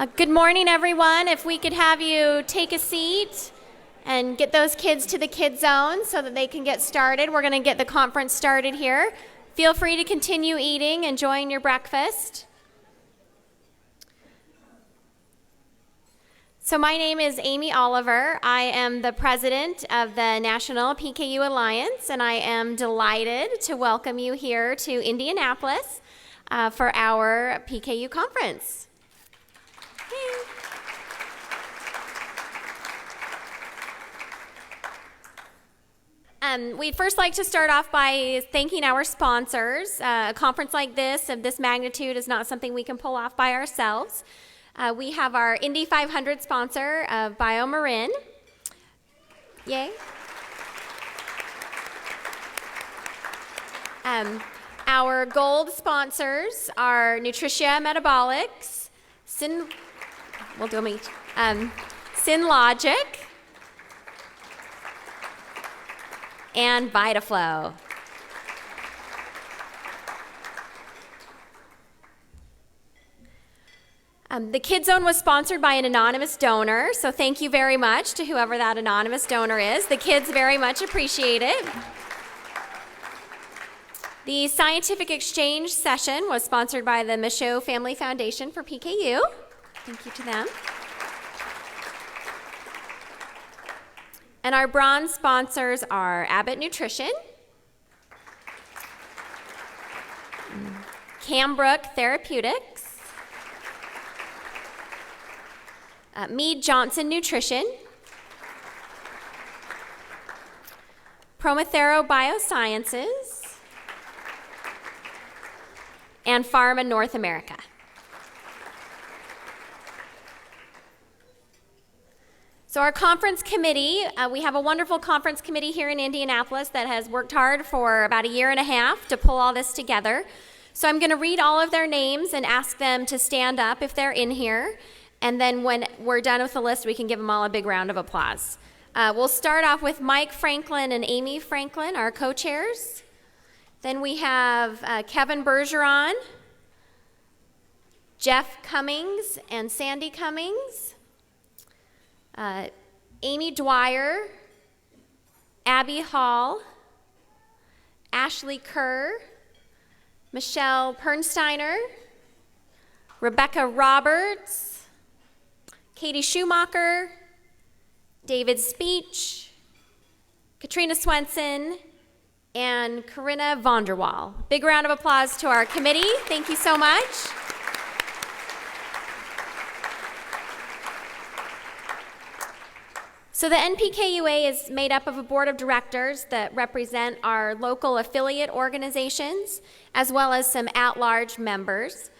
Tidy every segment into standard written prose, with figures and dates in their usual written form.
Good morning, everyone. If we could have you take a seat and get those kids to the kid zone so that they can get started. We're going to get the conference started here. Feel free to continue eating, enjoying your breakfast. So my name is Amy Oliver. I am the president of the National PKU Alliance, and I am delighted to welcome you here to Indianapolis for our PKU conference. We'd first like to start off by thanking our sponsors. A conference like this, of this magnitude, is not something we can pull off by ourselves. We have our Indy 500 sponsor of BioMarin. Yay. Our gold sponsors are Nutritia Metabolics, Synlogic, and VitaFlow. The Kid Zone was sponsored by an anonymous donor, so thank you very much to whoever that anonymous donor is. The kids very much appreciate it. The scientific exchange session was sponsored by the Michaud Family Foundation for PKU. Thank you to them. And our bronze sponsors are Abbott Nutrition, Cambrook Therapeutics, Mead Johnson Nutrition, Promothero Biosciences, and Pharma North America. So our conference committee, we have a wonderful conference committee here in Indianapolis that has worked hard for about a year and a half to pull all this together. So I'm going to read all of their names and ask them to stand up if they're in here. And then when we're done with the list, we can give them all a big round of applause. We'll start off with Mike Franklin and Amy Franklin, our co-chairs. Then we have Kevin Bergeron, Jeff Cummings and Sandy Cummings, Amy Dwyer, Abby Hall, Ashley Kerr, Michelle Pernsteiner, Rebecca Roberts, Katie Schumacher, David Speech, Katrina Swenson, and Corinna Vonderwall. Big round of applause to our committee. Thank you so much. So the NPKUA is made up of a board of directors that represent our local affiliate organizations, as well as some at-large members.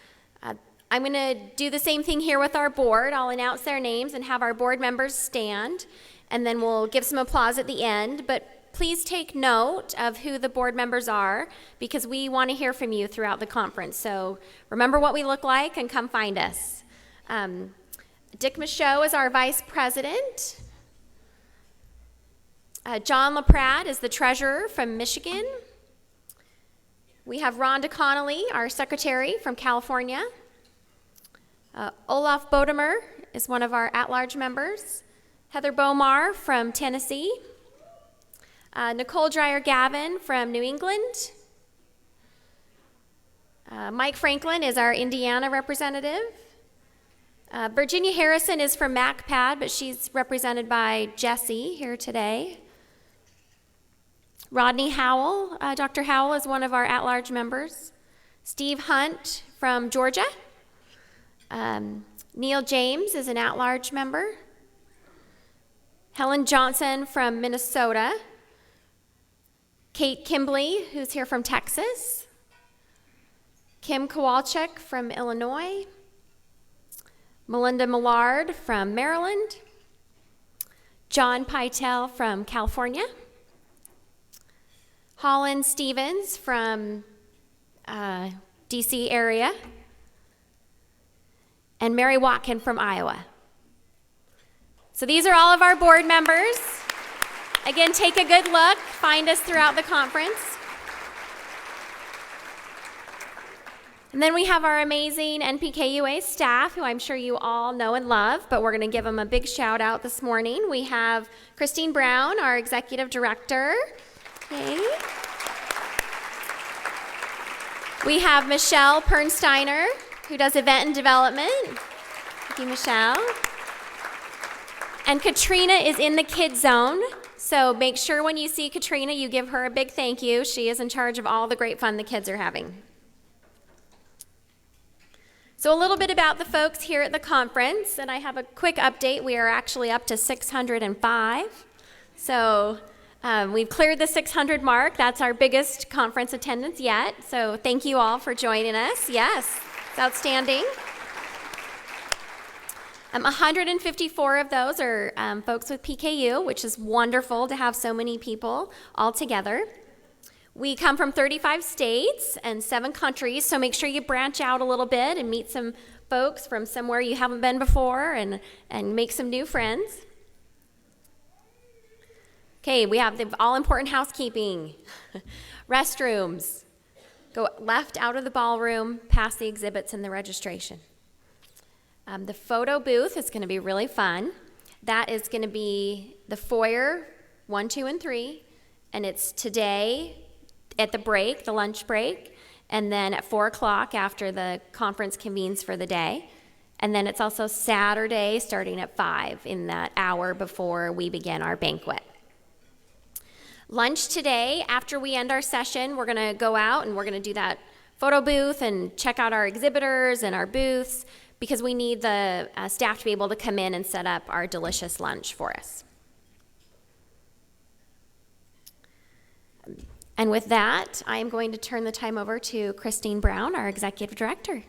I'm going to do the same thing here with our board. I'll announce their names and have our board members stand, and then we'll give some applause at the end. But please take note of who the board members are, because we want to hear from you throughout the conference. So remember what we look like and come find us. Dick Michaud is our vice president. John LaPrat is the treasurer from Michigan. We have Rhonda Connolly, our secretary from California. Olaf Bodemer is one of our at-large members. Heather Bomar from Tennessee. Nicole Dreyer-Gavin from New England. Mike Franklin is our Indiana representative. Virginia Harrison is from MacPad, but she's represented by Jesse here today. Rodney Howell, Dr. Howell is one of our at-large members. Steve Hunt from Georgia. Neil James is an at-large member. Helen Johnson from Minnesota. Kate Kimbley, who's here from Texas. Kim Kowalczyk from Illinois. Melinda Millard from Maryland. John Pytel from California. Holland Stevens from DC area. And Mary Watkin from Iowa. So these are all of our board members. Again, take a good look. Find us throughout the conference. And then we have our amazing NPKUA staff, who I'm sure you all know and love, but we're going to give them a big shout out this morning. We have Christine Brown, our executive director. Okay. We have Michelle Pernsteiner, who does event and development. Thank you, Michelle. And Katrina is in the Kid Zone, so make sure when you see Katrina, you give her a big thank you. She is in charge of all the great fun the kids are having. So a little bit about the folks here at the conference, and I have a quick update. We are actually up to 605. So we've cleared the 600 mark. That's our biggest conference attendance yet. So thank you all for joining us. Yes, it's outstanding. 154 of those are folks with PKU, which is wonderful to have so many people all together. We come from 35 states and 7 countries, so make sure you branch out a little bit and meet some folks from somewhere you haven't been before and make some new friends. Okay, we have the all-important housekeeping. Restrooms. Go left out of the ballroom, past the exhibits and the registration. The photo booth is going to be really fun. That is going to be the foyer 1, 2, and 3, and it's today at the break, the lunch break, and then at 4 o'clock after the conference convenes for the day. And then it's also Saturday starting at 5 in that hour before we begin our banquet. Lunch today, after we end our session, we're going to go out and we're going to do that photo booth and check out our exhibitors and our booths because we need the staff to be able to come in and set up our delicious lunch for us. And with that, I am going to turn the time over to Christine Brown, our executive director.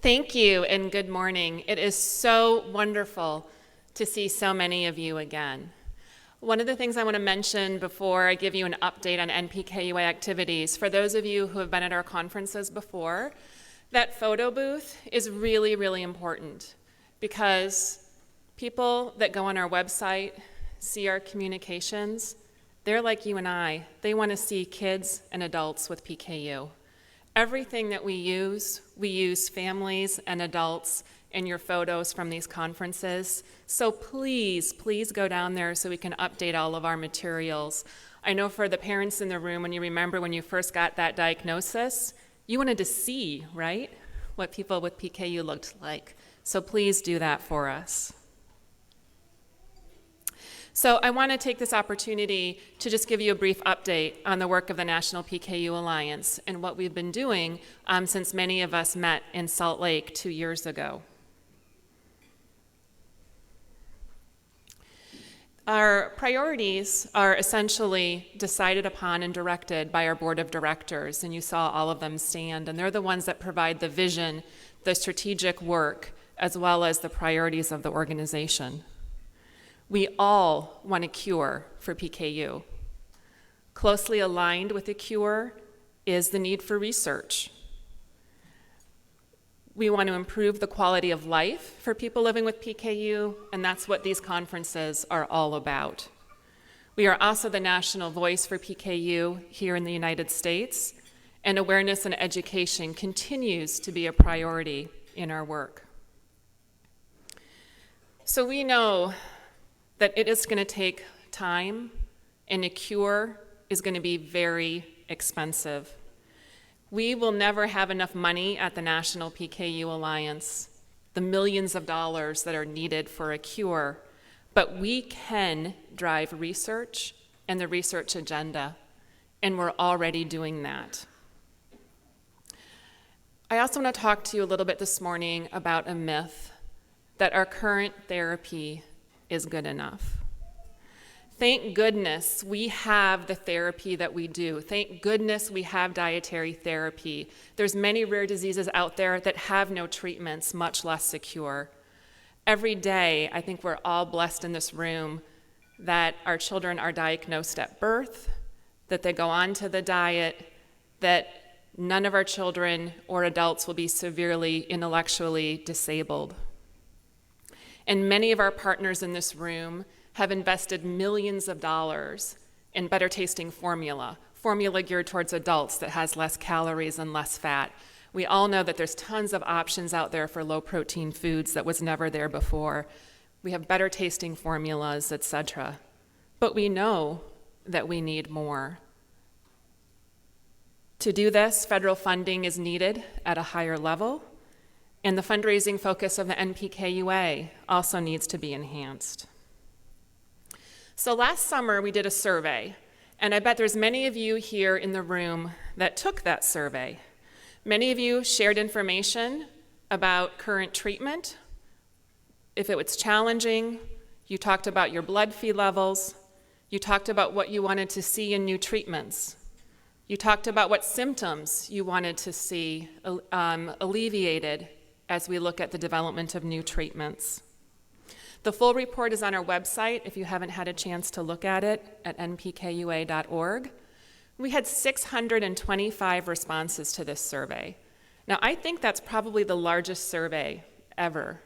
Thank you and good morning. It is so wonderful to see so many of you again. One of the things I want to mention before I give you an update on NPKUA activities, for those of you who have been at our conferences before, that photo booth is really, really important because people that go on our website, see our communications, they're like you and I. They want to see kids and adults with PKU. Everything that we use families and adults in your photos from these conferences. So please, please go down there so we can update all of our materials. I know for the parents in the room, when you remember when you first got that diagnosis, you wanted to see, right, what people with PKU looked like. So please do that for us. So I want to take this opportunity to just give you a brief update on the work of the National PKU Alliance and what we've been doing since many of us met in Salt Lake 2 years ago. Our priorities are essentially decided upon and directed by our board of directors, and you saw all of them stand, and they're the ones that provide the vision, the strategic work, as well as the priorities of the organization. We all want a cure for PKU. Closely aligned with the cure is the need for research. We want to improve the quality of life for people living with PKU, and that's what these conferences are all about. We are also the national voice for PKU here in the United States, and awareness and education continues to be a priority in our work. So we know that it is going to take time, and a cure is going to be very expensive. We will never have enough money at the National PKU Alliance, the millions of dollars that are needed for a cure, but we can drive research and the research agenda, and we're already doing that. I also want to talk to you a little bit this morning about a myth that our current therapy is good enough. Thank goodness we have the therapy that we do. Thank goodness we have dietary therapy. There's many rare diseases out there that have no treatments, much less secure. Every day, I think we're all blessed in this room that our children are diagnosed at birth, that they go on to the diet, that none of our children or adults will be severely intellectually disabled. And many of our partners in this room have invested millions of dollars in better tasting formula geared towards adults that has less calories and less fat. We all know that there's tons of options out there for low protein foods that was never there before. We have better tasting formulas, etc. But we know that we need more. To do this, federal funding is needed at a higher level, and the fundraising focus of the NPKUA also needs to be enhanced. So last summer we did a survey, and I bet there's many of you here in the room that took that survey. Many of you shared information about current treatment. If it was challenging, you talked about your blood Phe levels. You talked about what you wanted to see in new treatments. You talked about what symptoms you wanted to see alleviated as we look at the development of new treatments. The full report is on our website if you haven't had a chance to look at it at npkua.org. We had 625 responses to this survey. Now, I think that's probably the largest survey ever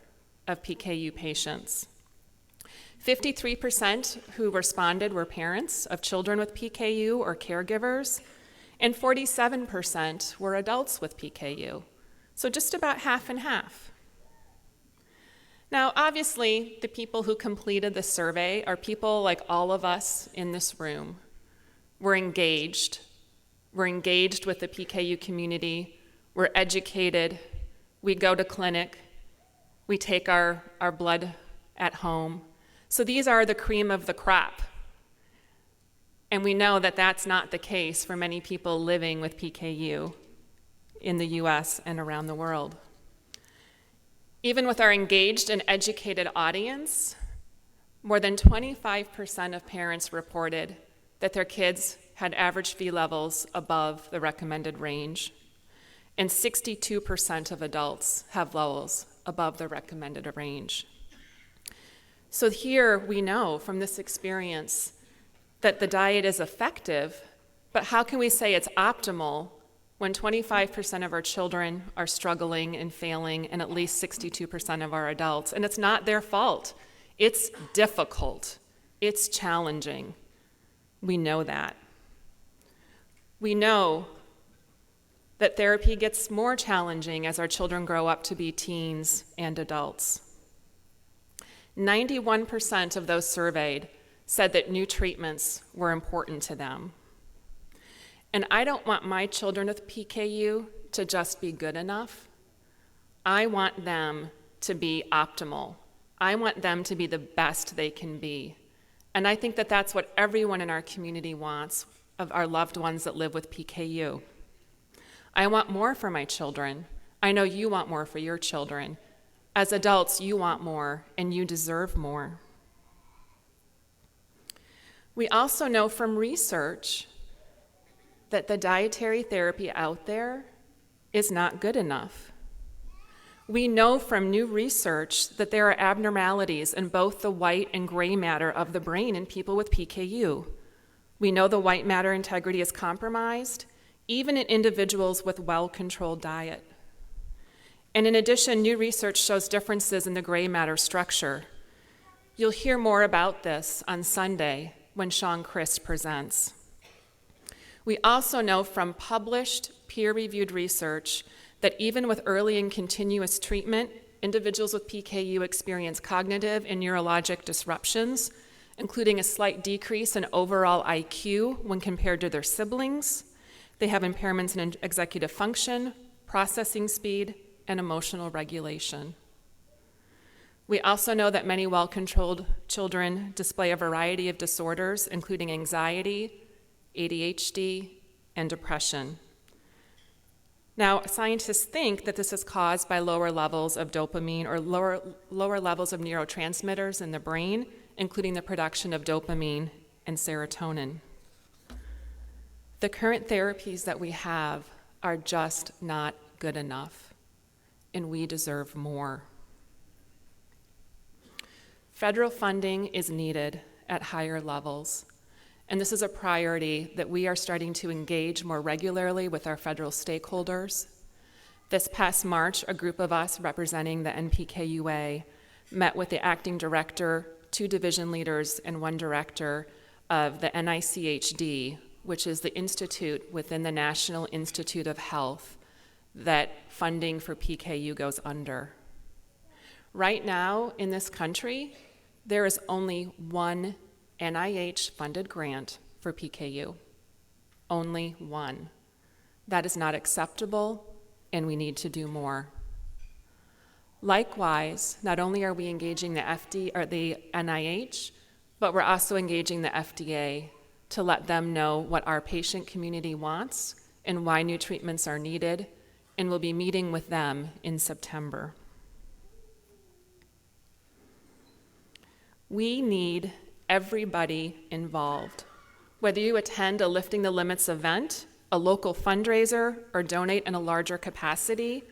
of PKU patients. 53% who responded were parents of children with PKU or caregivers, and 47% were adults with PKU. So just about half and half. Now, obviously, the people who completed the survey are people like all of us in this room. We're engaged. We're engaged with the PKU community. We're educated. We go to clinic. We take our blood at home. So these are the cream of the crop. And we know that that's not the case for many people living with PKU in the US and around the world. Even with our engaged and educated audience, more than 25% of parents reported that their kids had average Phe levels above the recommended range, and 62% of adults have levels above the recommended range. So here we know from this experience that the diet is effective, but how can we say it's optimal when 25% of our children are struggling and failing, and at least 62% of our adults? And it's not their fault. It's difficult. It's challenging. We know that. We know that therapy gets more challenging as our children grow up to be teens and adults. 91% of those surveyed said that new treatments were important to them. And I don't want my children with PKU to just be good enough. I want them to be optimal. I want them to be the best they can be. And I think that that's what everyone in our community wants of our loved ones that live with PKU. I want more for my children. I know you want more for your children. As adults, you want more, and you deserve more. We also know from research that the dietary therapy out there is not good enough. We know from new research that there are abnormalities in both the white and gray matter of the brain in people with PKU. We know the white matter integrity is compromised, even in individuals with well-controlled diet. And in addition, new research shows differences in the gray matter structure. You'll hear more about this on Sunday when Sean Christ presents. We also know from published, peer-reviewed research that even with early and continuous treatment, individuals with PKU experience cognitive and neurologic disruptions, including a slight decrease in overall IQ when compared to their siblings. They have impairments in executive function, processing speed, and emotional regulation. We also know that many well-controlled children display a variety of disorders, including anxiety, ADHD, and depression. Now, scientists think that this is caused by lower levels of dopamine or lower levels of neurotransmitters in the brain, including the production of dopamine and serotonin. The current therapies that we have are just not good enough, and we deserve more. Federal funding is needed at higher levels, and this is a priority that we are starting to engage more regularly with our federal stakeholders. This past March, a group of us representing the NPKUA met with the acting director 2 division leaders and 1 director of the NICHD, which is the institute within the National Institute of Health that funding for PKU goes under. Right now in this country, there is only 1 NIH-funded grant for PKU. Only 1. That is not acceptable, and we need to do more. Likewise, not only are we engaging the NIH, but we're also engaging the FDA to let them know what our patient community wants and why new treatments are needed, and we'll be meeting with them in September. We need everybody involved. Whether you attend a Lifting the Limits event, a local fundraiser, or donate in a larger capacity,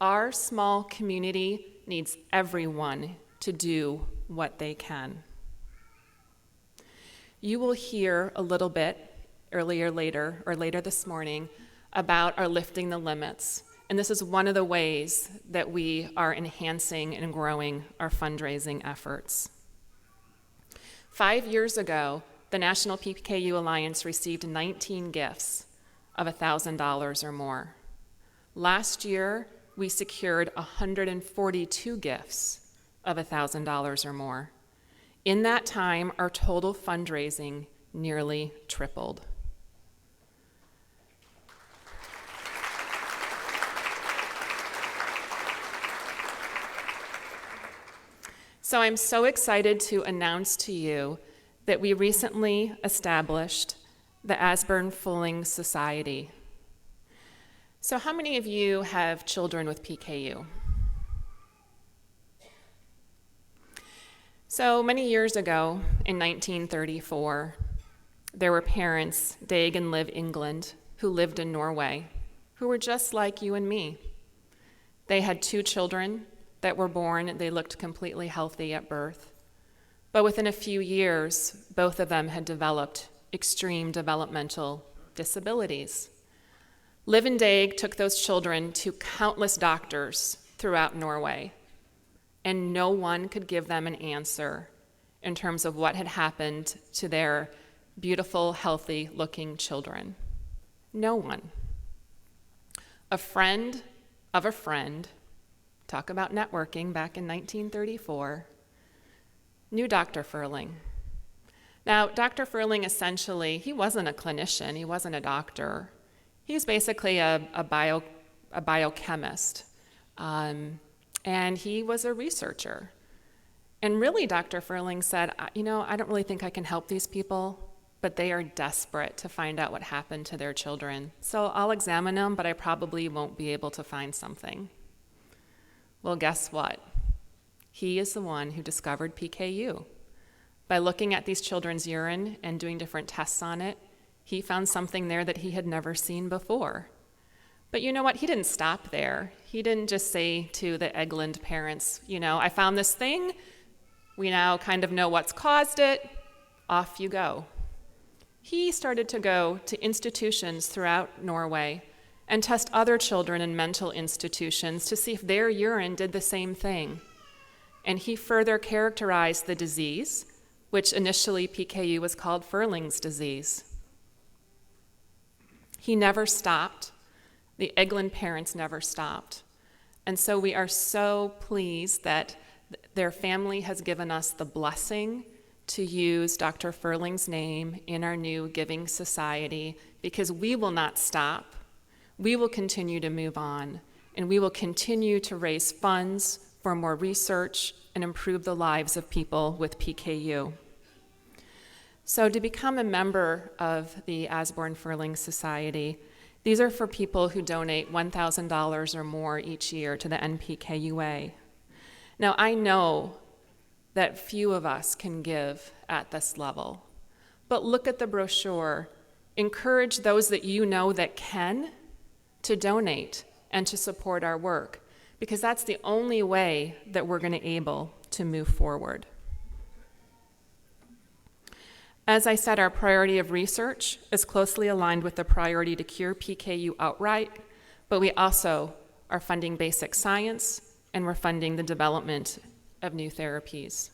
our small community needs everyone to do what they can. You will hear a little bit later this morning about our Lifting the Limits. And this is one of the ways that we are enhancing and growing our fundraising efforts. 5 years ago, the National PKU Alliance received 19 gifts of $1,000 or more. Last year, we secured 142 gifts of $1,000 or more. In that time, our total fundraising nearly tripled. So I'm so excited to announce to you that we recently established the Asburn-Fulling Society. So how many of you have children with PKU? So many years ago, in 1934, there were parents, Dag and Liv England, who lived in Norway, who were just like you and me. They had 2 children that were born. They looked completely healthy at birth. But within a few years, both of them had developed extreme developmental disabilities. Liv and Dag took those children to countless doctors throughout Norway, and no one could give them an answer in terms of what had happened to their beautiful, healthy-looking children. No one. A friend of a friend, talk about networking back in 1934, knew Dr. Furling. Now, Dr. Furling essentially, he wasn't a clinician, he wasn't a doctor. He was basically a biochemist, and he was a researcher. And really, Dr. Furling said, I don't really think I can help these people, but they are desperate to find out what happened to their children. So I'll examine them, but I probably won't be able to find something. Well, guess what? He is the one who discovered PKU. By looking at these children's urine and doing different tests on it, he found something there that he had never seen before. But you know what? He didn't stop there. He didn't just say to the Egland parents, I found this thing. We now kind of know what's caused it. Off you go. He started to go to institutions throughout Norway and test other children in mental institutions to see if their urine did the same thing. And he further characterized the disease, which initially PKU was called Furling's disease. He never stopped. The Egland parents never stopped. And so we are so pleased that their family has given us the blessing to use Dr. Furling's name in our new Giving Society, because we will not stop. We will continue to move on, and we will continue to raise funds for more research and improve the lives of people with PKU. So to become a member of the Asburn-Furling Society, these are for people who donate $1,000 or more each year to the NPKUA. Now, I know that few of us can give at this level, but look at the brochure. Encourage those that you know that can to donate and to support our work, because that's the only way that we're going to be able to move forward. As I said, our priority of research is closely aligned with the priority to cure PKU outright, but we also are funding basic science, and we're funding the development of new therapies.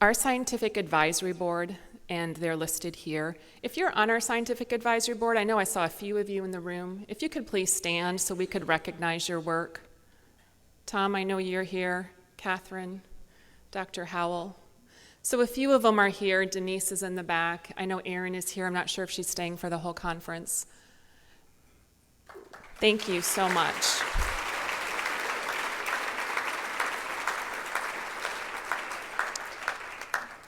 Our scientific advisory board, and they're listed here. If you're on our scientific advisory board, I know I saw a few of you in the room. If you could please stand so we could recognize your work. Tom, I know you're here. Catherine, Dr. Howell. So a few of them are here. Denise is in the back. I know Erin is here. I'm not sure if she's staying for the whole conference. Thank you so much.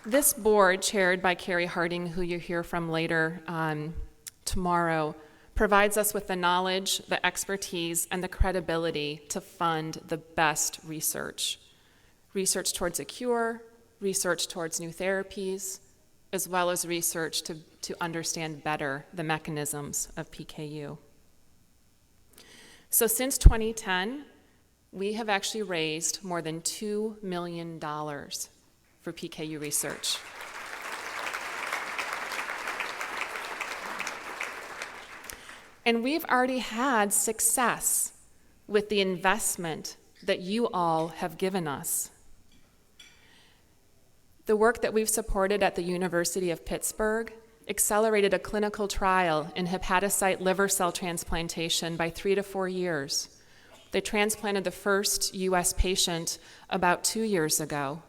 This board, chaired by Carrie Harding, who you'll hear from later tomorrow, provides us with the knowledge, the expertise, and the credibility to fund the best research. Research towards a cure, research towards new therapies, as well as research to understand better the mechanisms of PKU. So since 2010, we have actually raised more than $2 million for PKU research. And we've already had success with the investment that you all have given us. The work that we've supported at the University of Pittsburgh accelerated a clinical trial in hepatocyte liver cell transplantation by 3 to 4 years. They transplanted the first US patient about 2 years ago.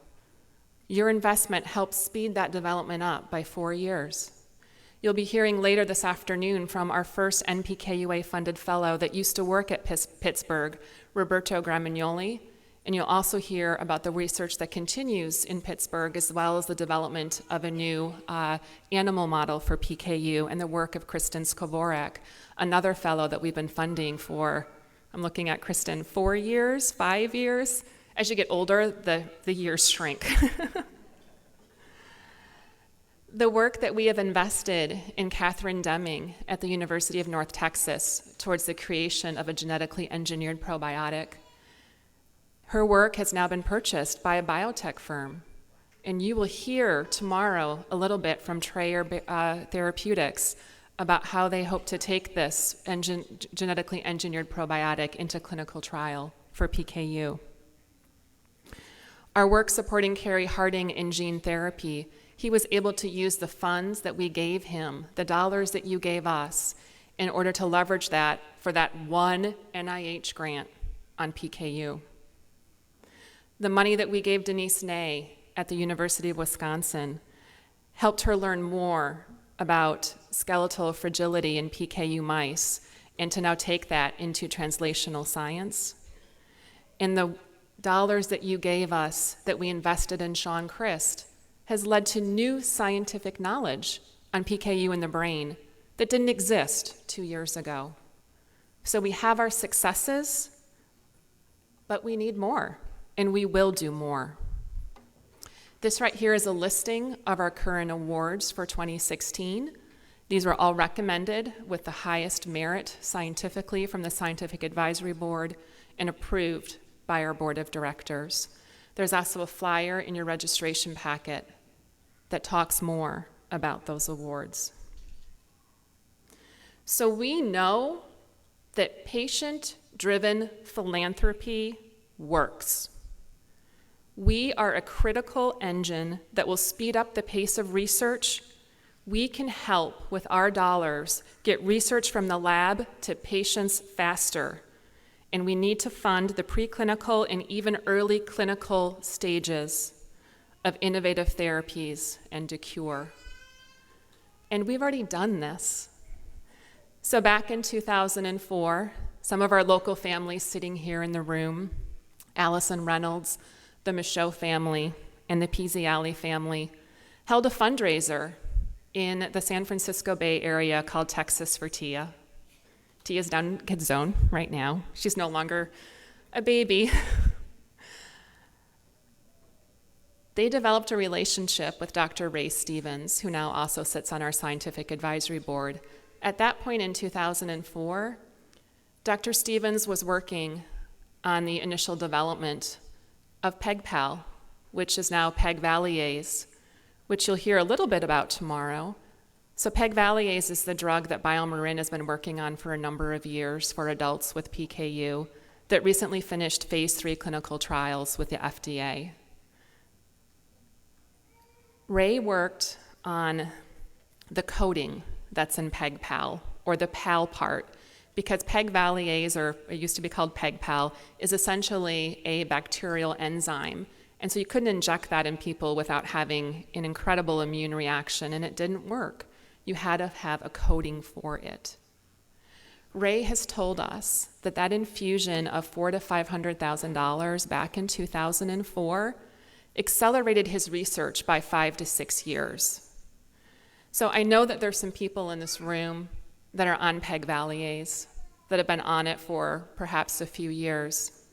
Your investment helped speed that development up by 4 years. You'll be hearing later this afternoon from our first NPKUA funded fellow that used to work at Pittsburgh, Roberto Gramignoli, and you'll also hear about the research that continues in Pittsburgh, as well as the development of a new animal model for PKU and the work of Kristen Skovorak, another fellow that we've been funding for, I'm looking at Kristen, 4 years, 5 years. As you get older, the years shrink. The work that we have invested in Catherine Deming at the University of North Texas towards the creation of a genetically engineered probiotic. Her work has now been purchased by a biotech firm. And you will hear tomorrow a little bit from Trayer Therapeutics about how they hope to take this genetically engineered probiotic into clinical trial for PKU. Our work supporting Carrie Harding in gene therapy, he was able to use the funds that we gave him, the dollars that you gave us, in order to leverage that for that one NIH grant on PKU. The money that we gave Denise Ney at the University of Wisconsin helped her learn more about skeletal fragility in PKU mice and to now take that into translational science. And the dollars that you gave us that we invested in Sean Christ has led to new scientific knowledge on PKU in the brain that didn't exist 2 years ago. So we have our successes, but we need more, and we will do more. This right here is a listing of our current awards for 2016. These were all recommended with the highest merit scientifically from the Scientific Advisory Board and approved by our Board of Directors. There's also a flyer in your registration packet that talks more about those awards. So we know that patient-driven philanthropy works. We are a critical engine that will speed up the pace of research. We can help with our dollars get research from the lab to patients faster. And we need to fund the preclinical and even early clinical stages of innovative therapies and to cure. And we've already done this. So back in 2004, some of our local families sitting here in the room, Allison Reynolds, the Michaud family, and the Pizziali family, held a fundraiser in the San Francisco Bay Area called Texas for Tia. Tia's down in Kid Zone right now. She's no longer a baby. They developed a relationship with Dr. Ray Stevens, who now also sits on our scientific advisory board. At that point in 2004, Dr. Stevens was working on the initial development of PEGPAL, which is now pegvaliase, which you'll hear a little bit about tomorrow. So pegvaliase is the drug that BioMarin has been working on for a number of years for adults with PKU that recently finished phase 3 clinical trials with the FDA. Ray worked on the coating that's in PEG-PAL, or the PAL part, because PEG valiase, or it used to be called PEG-PAL, is essentially a bacterial enzyme. And so you couldn't inject that in people without having an incredible immune reaction, and it didn't work. You had to have a coating for it. Ray has told us that that infusion of $400,000 to $500,000 back in 2004 accelerated his research by 5 to 6 years. So I know that there's some people in this room that are on PEG valiase, that have been on it for perhaps a few years.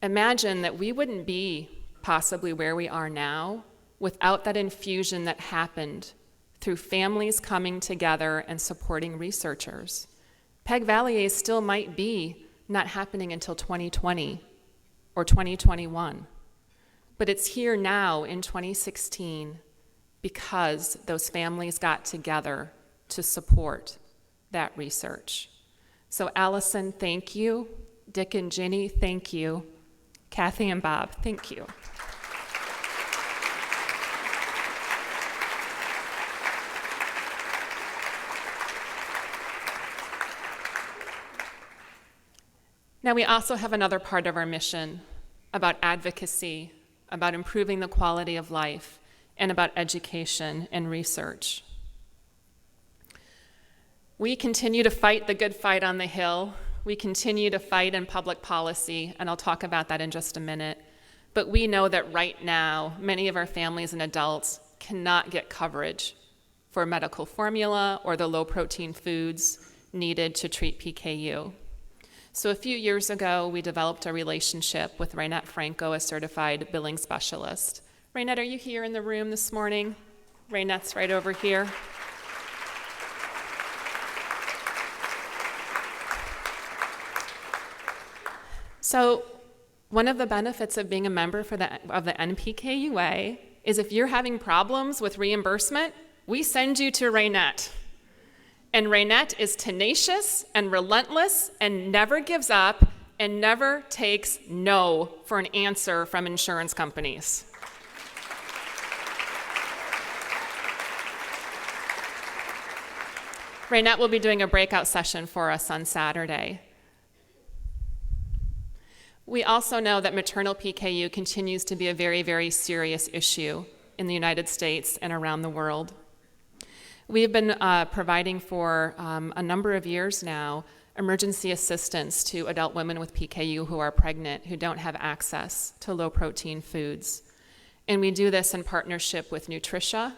Imagine that we wouldn't be possibly where we are now without that infusion that happened through families coming together and supporting researchers. PEG valiase still might be not happening until 2020 or 2021, but it's here now in 2016 because those families got together to support that research. So Allison, thank you. Dick and Ginny, thank you. Kathy and Bob, thank you. Now, we also have another part of our mission about advocacy, about improving the quality of life, and about education and research. We continue to fight the good fight on the Hill. We continue to fight in public policy, and I'll talk about that in just a minute. But we know that right now, many of our families and adults cannot get coverage for medical formula or the low-protein foods needed to treat PKU. So a few years ago, we developed a relationship with Raynette Franco, a certified billing specialist. Raynette, are you here in the room this morning? Raynette's right over here. So one of the benefits of being a member of the NPKUA is if you're having problems with reimbursement, we send you to Raynette. And Raynette is tenacious and relentless and never gives up and never takes no for an answer from insurance companies. Raynette will be doing a breakout session for us on Saturday. We also know that maternal PKU continues to be a very, very serious issue in the United States and around the world. We have been providing for a number of years now emergency assistance to adult women with PKU who are pregnant, who don't have access to low-protein foods. And we do this in partnership with Nutricia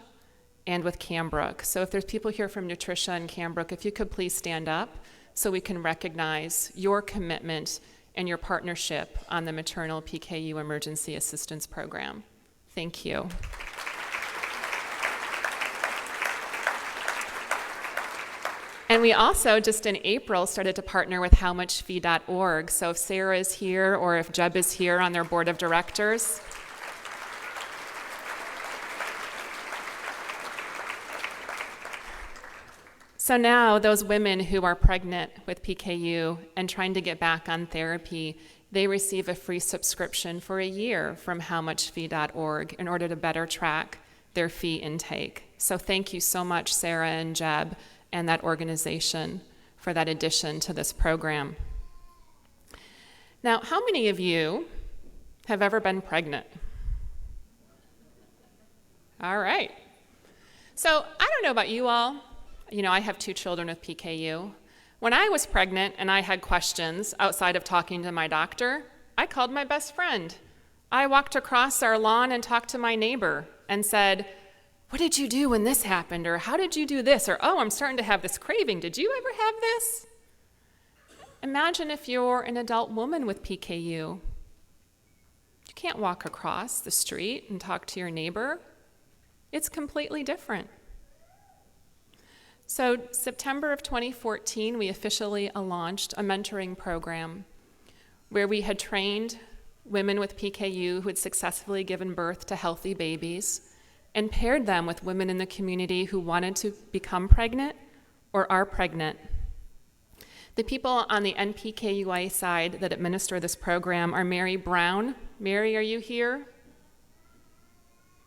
and with Cambrook. So if there's people here from Nutricia and Cambrook, if you could please stand up so we can recognize your commitment and your partnership on the maternal PKU emergency assistance program. Thank you. And we also, just in April, started to partner with howmuchfee.org. So if Sarah is here or if Jeb is here on their board of directors. So now those women who are pregnant with PKU and trying to get back on therapy, they receive a free subscription for a year from howmuchfee.org in order to better track their fee intake. So thank you so much, Sarah and Jeb, and that organization for that addition to this program. Now, how many of you have ever been pregnant? All right. So I don't know about you all. You know, I have 2 children with PKU. When I was pregnant and I had questions outside of talking to my doctor, I called my best friend. I walked across our lawn and talked to my neighbor and said, "What did you do when this happened?" Or "How did you do this?" Or "Oh, I'm starting to have this craving. Did you ever have this?" Imagine if you're an adult woman with PKU. You can't walk across the street and talk to your neighbor. It's completely different. So September of 2014, we officially launched a mentoring program where we had trained women with PKU who had successfully given birth to healthy babies and paired them with women in the community who wanted to become pregnant or are pregnant. The people on the NPKUA side that administer this program are Mary Brown. Mary, are you here?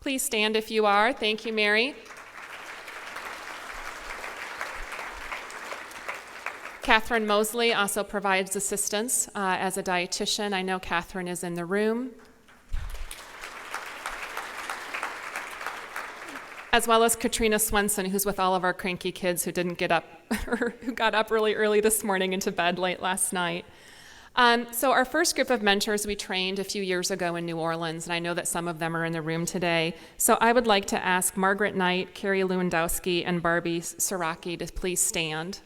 Please stand if you are. Thank you, Mary. Catherine Mosley also provides assistance as a dietitian. I know Catherine is in the room. As well as Katrina Swenson, who's with all of our cranky kids who didn't get up, or who got up really early this morning into bed late last night. So our first group of mentors we trained a few years ago in New Orleans, and I know that some of them are in the room today. So I would like to ask Margaret Knight, Carrie Lewandowski, and Barbie Saraki to please stand.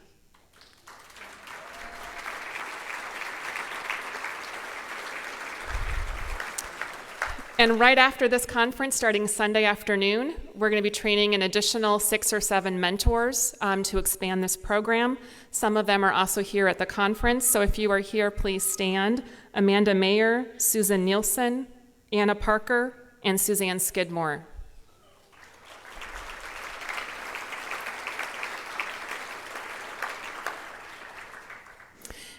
And right after this conference, starting Sunday afternoon, we're going to be training an additional 6 or 7 mentors to expand this program. Some of them are also here at the conference, so if you are here, please stand. Amanda Mayer, Susan Nielsen, Anna Parker, and Suzanne Skidmore.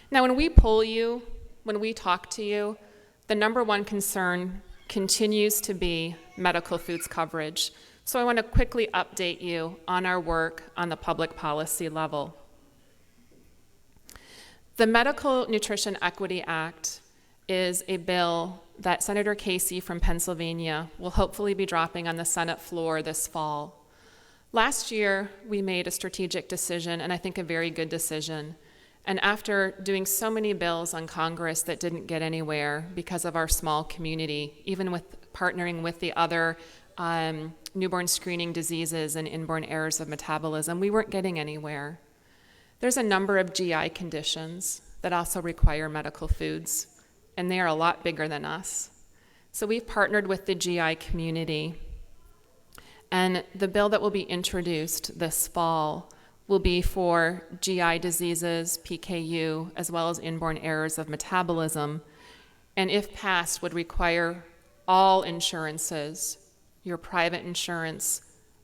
Now, when we poll you, when we talk to you, the number one concern continues to be medical foods coverage. So I want to quickly update you on our work on the public policy level. The Medical Nutrition Equity Act is a bill that Senator Casey from Pennsylvania will hopefully be dropping on the Senate floor this fall. Last year, we made a strategic decision, and I think a very good decision. And after doing so many bills on Congress that didn't get anywhere because of our small community, even with partnering with the other newborn screening diseases and inborn errors of metabolism, we weren't getting anywhere. There's a number of GI conditions that also require medical foods, and they are a lot bigger than us. So we've partnered with the GI community, and the bill that will be introduced this fall will be for GI diseases, PKU, as well as inborn errors of metabolism, and if passed, would require all insurances, your private insurance,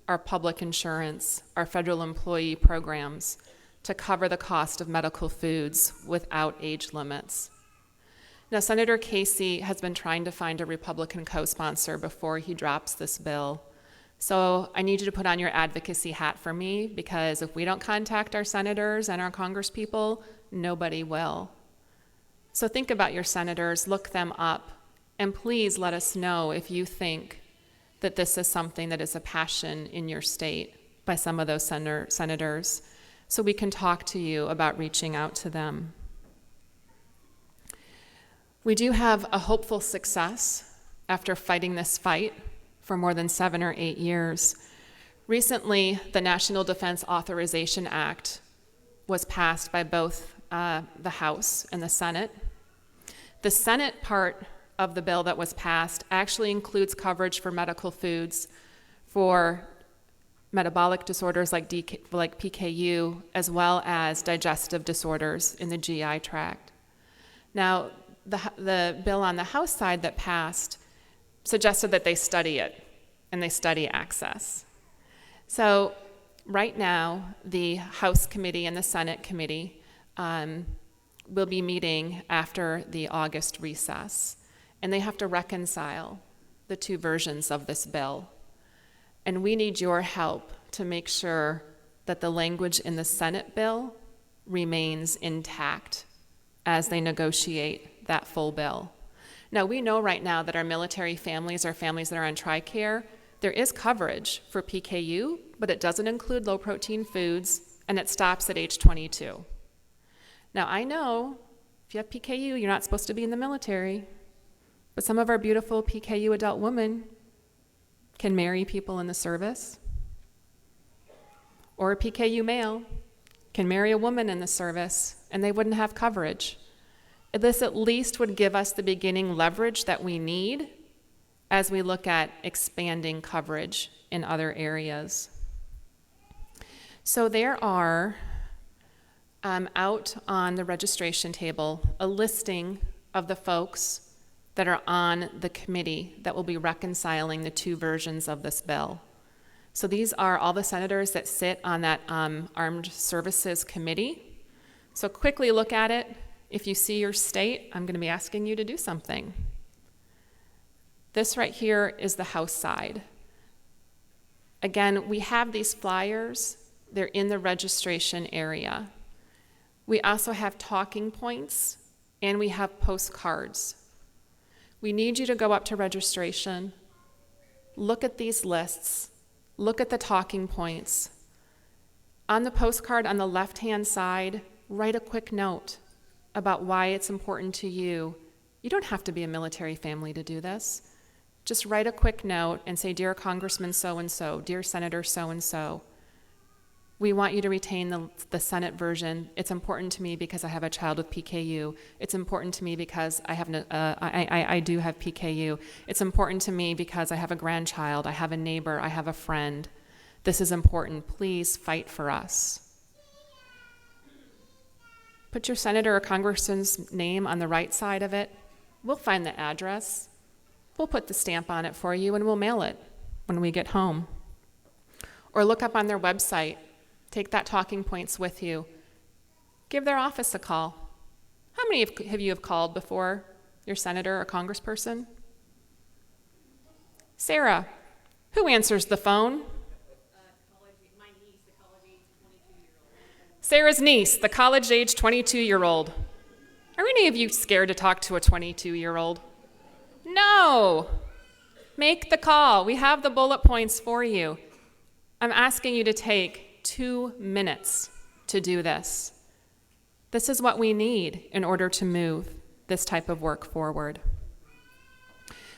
our public insurance, our federal employee programs, to cover the cost of medical foods without age limits. Now, Senator Casey has been trying to find a Republican co-sponsor before he drops this bill. So I need you to put on your advocacy hat for me, because if we don't contact our senators and our congresspeople, nobody will. So think about your senators, look them up, and please let us know if you think that this is something that is a passion in your state by some of those senators, so we can talk to you about reaching out to them. We do have a hopeful success after fighting this fight for more than 7 or 8 years. Recently, the National Defense Authorization Act was passed by both the House and the Senate. The Senate part of the bill that was passed actually includes coverage for medical foods for metabolic disorders like PKU, as well as digestive disorders in the GI tract. Now, the bill on the House side that passed suggested that they study it, and they study access. So right now, the House committee and the Senate committee will be meeting after the August recess, and they have to reconcile the 2 versions of this bill. And we need your help to make sure that the language in the Senate bill remains intact as they negotiate that full bill. Now, we know right now that our military families are families that are on TRICARE. There is coverage for PKU, but it doesn't include low-protein foods, and it stops at age 22. Now, I know if you have PKU, you're not supposed to be in the military, but some of our beautiful PKU adult women can marry people in the service, or a PKU male can marry a woman in the service, and they wouldn't have coverage. This at least would give us the beginning leverage that we need as we look at expanding coverage in other areas. So there are, out on the registration table, a listing of the folks that are on the committee that will be reconciling the 2 versions of this bill. So these are all the senators that sit on that Armed Services Committee. So quickly look at it. If you see your state, I'm going to be asking you to do something. This right here is the House side. Again, we have these flyers. They're in the registration area. We also have talking points, and we have postcards. We need you to go up to registration, look at these lists, look at the talking points. On the postcard on the left-hand side, write a quick note about why it's important to you. You don't have to be a military family to do this. Just write a quick note and say, "Dear Congressman so-and-so, dear Senator so-and-so, we want you to retain the Senate version. It's important to me because I have a child with PKU. It's important to me because I do have PKU. It's important to me because I have a grandchild, I have a neighbor, I have a friend. This is important. Please fight for us." Put your senator or congressman's name on the right side of it. We'll find the address. We'll put the stamp on it for you, and we'll mail it when we get home. Or look up on their website. Take that talking points with you. Give their office a call. How many of you have called before your senator or congressperson? Sarah, who answers the phone? My niece, the college-age 22-year-old. Sarah's niece, the college-age 22-year-old. Are any of you scared to talk to a 22-year-old? No. Make the call. We have the bullet points for you. I'm asking you to take 2 minutes to do this. This is what we need in order to move this type of work forward.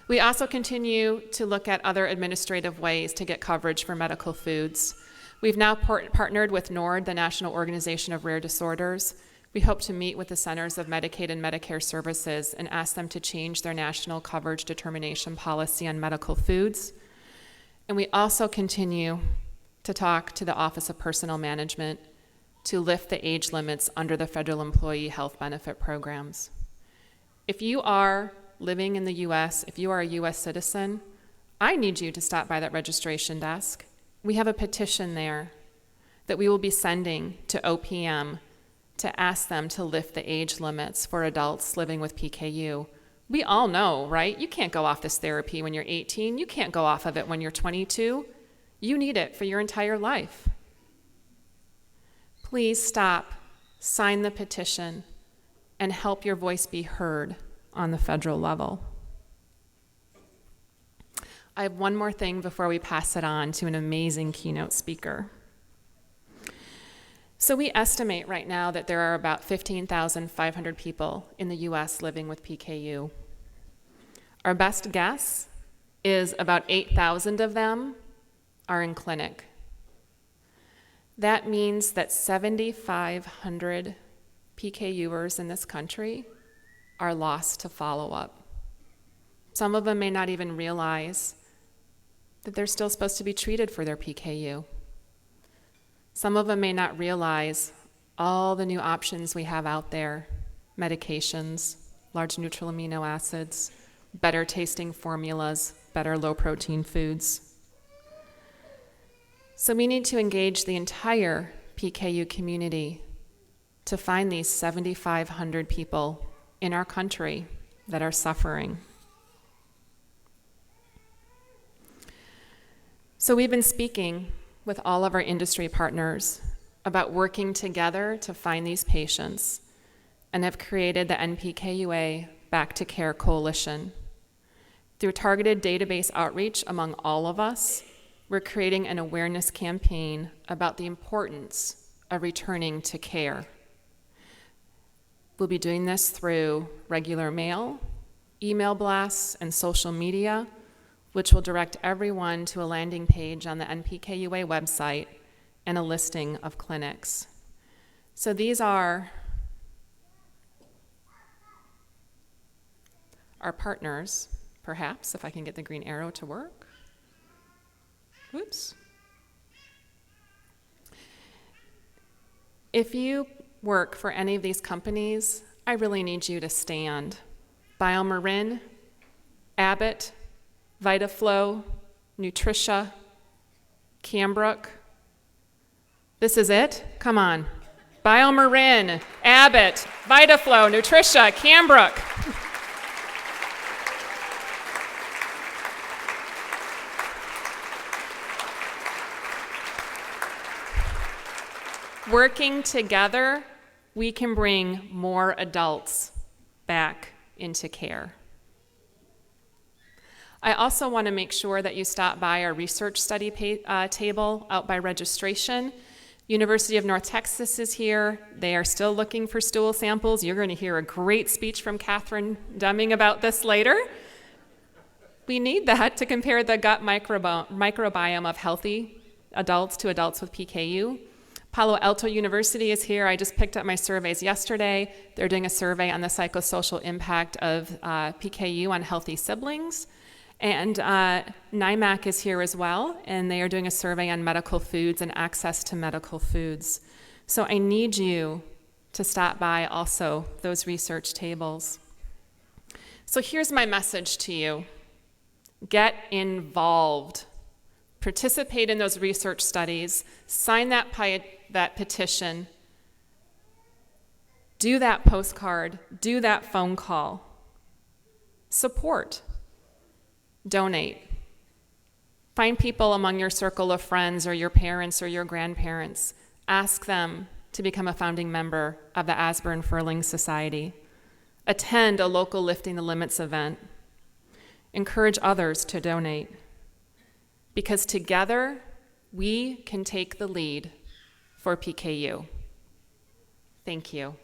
We also continue to look at other administrative ways to get coverage for medical foods. We've now partnered with NORD, the National Organization of Rare Disorders. We hope to meet with the Centers of Medicaid and Medicare Services and ask them to change their national coverage determination policy on medical foods. And we also continue to talk to the Office of Personnel Management to lift the age limits under the federal employee health benefit programs. If you are living in the U.S., if you are a U.S. citizen, I need you to stop by that registration desk. We have a petition there that we will be sending to OPM to ask them to lift the age limits for adults living with PKU. We all know, right? You can't go off this therapy when you're 18. You can't go off of it when you're 22. You need it for your entire life. Please stop, sign the petition, and help your voice be heard on the federal level. I have one more thing before we pass it on to an amazing keynote speaker. So we estimate right now that there are about 15,500 people in the U.S. living with PKU. Our best guess is about 8,000 of them are in clinic. That means that 7,500 PKUers in this country are lost to follow-up. Some of them may not even realize that they're still supposed to be treated for their PKU. Some of them may not realize all the new options we have out there, medications, large neutral amino acids, better tasting formulas, better low-protein foods. So we need to engage the entire PKU community to find these 7,500 people in our country that are suffering. So we've been speaking with all of our industry partners about working together to find these patients and have created the NPKUA Back to Care Coalition. Through targeted database outreach among all of us, we're creating an awareness campaign about the importance of returning to care. We'll be doing this through regular mail, email blasts, and social media, which will direct everyone to a landing page on the NPKUA website and a listing of clinics. So these are our partners, perhaps, if I can get the green arrow to work. Oops. If you work for any of these companies, I really need you to stand. BioMarin, Abbott, VitaFlow, Nutricia, Cambrook. This is it? Come on. BioMarin, Abbott, VitaFlow, Nutricia, Cambrook. Working together, we can bring more adults back into care. I also want to make sure that you stop by our research study table out by registration. University of North Texas is here. They are still looking for stool samples. You're going to hear a great speech from Catherine Deming about this later. We need that to compare the gut microbiome of healthy adults to adults with PKU. Palo Alto University is here. I just picked up my surveys yesterday. They're doing a survey on the psychosocial impact of PKU on healthy siblings. And NIMAC is here as well, and they are doing a survey on medical foods and access to medical foods. So I need you to stop by also those research tables. So here's my message to you. Get involved. Participate in those research studies. Sign that petition. Do that postcard. Do that phone call. Support. Donate. Find people among your circle of friends or your parents or your grandparents. Ask them to become a founding member of the Asburn-Furling Society. Attend a local Lifting the Limits event. Encourage others to donate. Because together, we can take the lead for PKU. Thank you.